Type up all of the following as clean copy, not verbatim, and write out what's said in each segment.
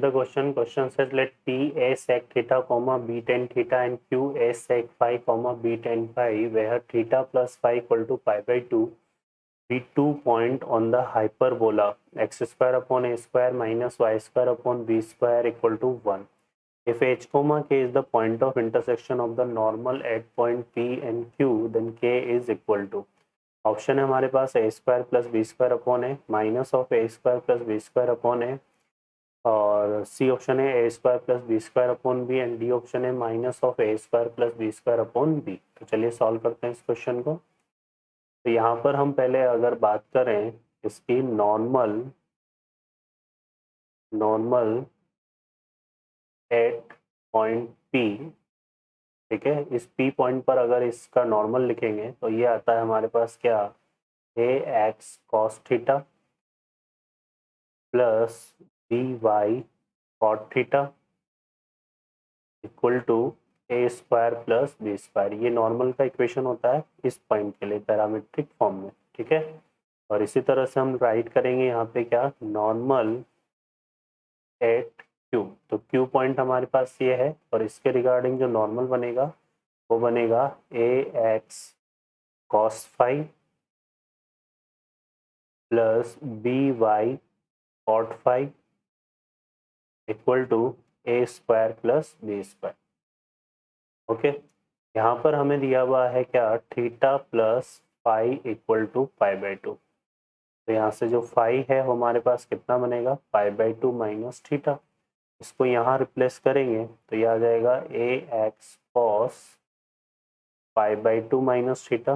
the question. Question says let P a sec theta comma b tan theta and Q a sec phi comma b tan phi, where theta plus phi equal to pi by 2 be 2 point on the hyperbola x square upon a square minus y square upon b square equal to 1. If h comma k is the point of intersection of the normal at point P and Q, then k is equal to, option है हमारे पास a square plus b square upon a, minus of a square plus b square upon a, और c option है a square plus b square upon b, and d option है minus of a square plus b square upon b. तो चलिए solve करते हैं इस question को. तो यहाँ पर हम पहले अगर बात करें इसकी नॉर्मल एट पॉइंट पी, ठीक है, इस पी पॉइंट पर अगर इसका नॉर्मल लिखेंगे तो ये आता है हमारे पास क्या, a x cos theta plus b y cot theta equal to a square plus b square. ये नॉर्मल का इक्वेशन होता है इस पॉइंट के लिए पैरामीट्रिक फॉर्म में, ठीक है. और इसी तरह से हम राइट करेंगे यहाँ पे क्या, नॉर्मल एट क्यू. तो क्यू पॉइंट हमारे पास ये है और इसके रिगार्डिंग जो नॉर्मल बनेगा वो बनेगा a x cos phi plus b y cot phi equal to a square plus b square. Okay, यहाँ पर हमें दिया हुआ है क्या, theta plus phi equal to pi by 2. तो यहाँ से जो फाई है वो हमारे पास कितना बनेगा, पाई बाई 2 माइनस थीटा. इसको यहाँ रिप्लेस करेंगे तो ये आ जाएगा a x cos pi by 2 minus theta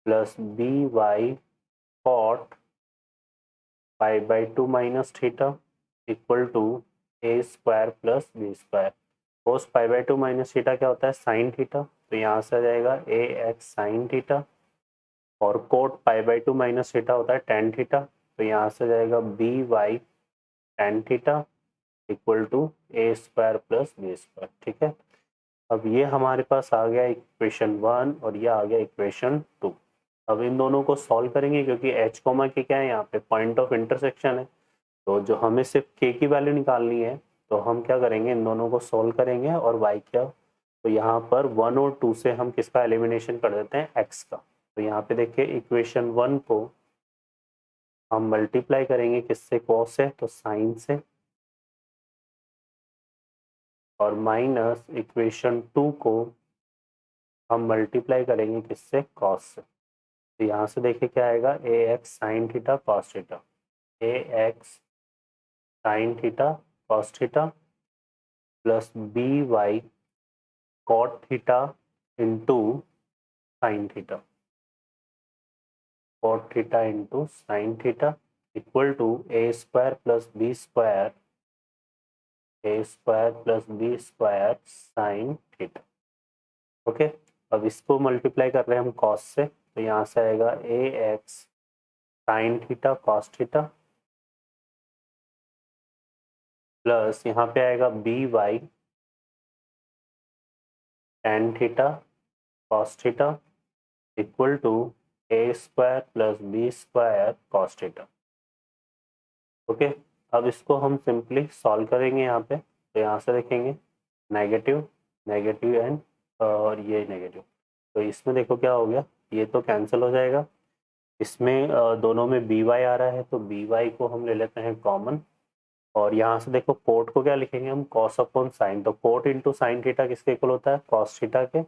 plus b y cot pi by 2 minus theta equal to a square plus b square. Cos pi by 2 minus theta क्या होता है, साइन थीटा. तो यहाँ से आ जाएगा ए एक्स साइन थीटा, और cot pi by 2 minus theta होता है टेन थीटा. तो यहाँ से आ जाएगा b y tan theta equal to a square plus b square, ठीक है. अब ये हमारे पास आ गया इक्वेशन 1 और ये आ गया इक्वेशन 2. अब इन दोनों को सॉल्व करेंगे क्योंकि एच कोमा के क्या है, यहाँ पे पॉइंट ऑफ इंटरसेक्शन है. तो जो हमें सिर्फ के की वैल्यू निकालनी है तो हम क्या करेंगे, इन दोनों को सॉल्व करेंगे और वाई क्या, तो यहाँ पर 1 और 2 से हम किसका एलिमिनेशन कर देते हैं, एक्स का. तो यहाँ पे देखिए इक्वेशन 1 को हम मल्टीप्लाई करेंगे किससे, कॉस से, तो साइन से, और माइनस इक्वेशन 2 को हम मल्टीप्लाई करेंगे किससे, कॉस से. तो यहाँ से देखिए क्या आएगा, a x sign theta cos theta, a x sign theta cos theta plus b y cot theta into sin theta, cot theta into sin theta equal to a square plus b square, a square plus b square sin theta. Okay, अब इसको multiply कर रहे हैं हम cos से. तो यहाँ से आएगा a x sign theta cos theta plus यहाँ पे आएगा b y tan theta cos theta equal to a square plus b square cos theta. Okay, अब इसको हम सिंपली सॉल्व करेंगे यहाँ पे. तो यहाँ से देखेंगे नेगेटिव नेगेटिव एंड और ये नेगेटिव, तो इसमें देखो क्या हो गया, ये तो कैंसिल हो जाएगा. इसमें दोनों में बी वाई आ रहा है तो बी वाई को हम ले लेते हैं कॉमन, और यहाँ से देखो कोट को क्या लिखेंगे हम, कॉस अपॉन साइन. तो कोट इंटू साइन थीटा किसके इक्वल होता है, कॉस थीटा के,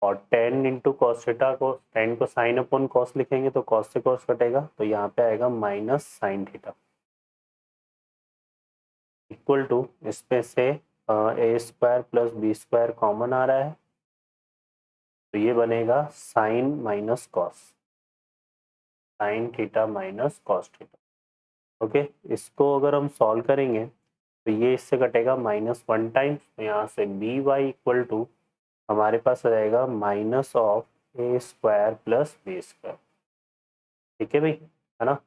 और टेन इंटू कॉस थीटा को, टेन को साइन अपॉन कॉस लिखेंगे तो कॉस से कॉस कटेगा, तो यहाँ पे आएगा minus sin theta equal to, इसमें से a square plus b square common आ रहा है तो ये बनेगा sin minus cos, sin theta minus cos theta. Okay, इसको अगर हम सॉल्व करेंगे तो ये इससे कटेगा माइनस 1 टाइम्स. तो यहाँ से बी वाई इक्वल टू हमारे पास आ जाएगा minus of a square plus b square, ठीक है भाई, है ना.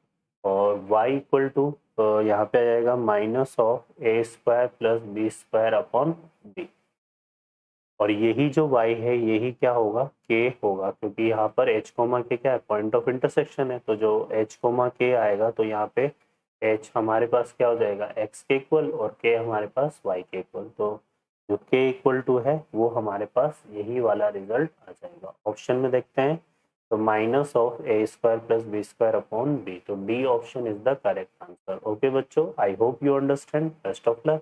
और y इक्वल टू यहाँ पे आ जाएगा minus of a square plus b square upon b. और यही जो y है यही क्या होगा, k होगा, क्योंकि यहाँ पर h कोमा के क्या है, पॉइंट ऑफ इंटरसेक्शन है. तो जो h कोमा k आएगा तो यहाँ पे एच हमारे पास क्या हो जाएगा एक्स के इक्वल और के हमारे पास वाई के इक्वल। तो जो के इक्वल टू है वो हमारे पास यही वाला रिजल्ट आ जाएगा। ऑप्शन में देखते हैं तो minus of a square plus b square upon b, तो d option is the correct answer. Okay बच्चों, I hope you understand. Best of luck.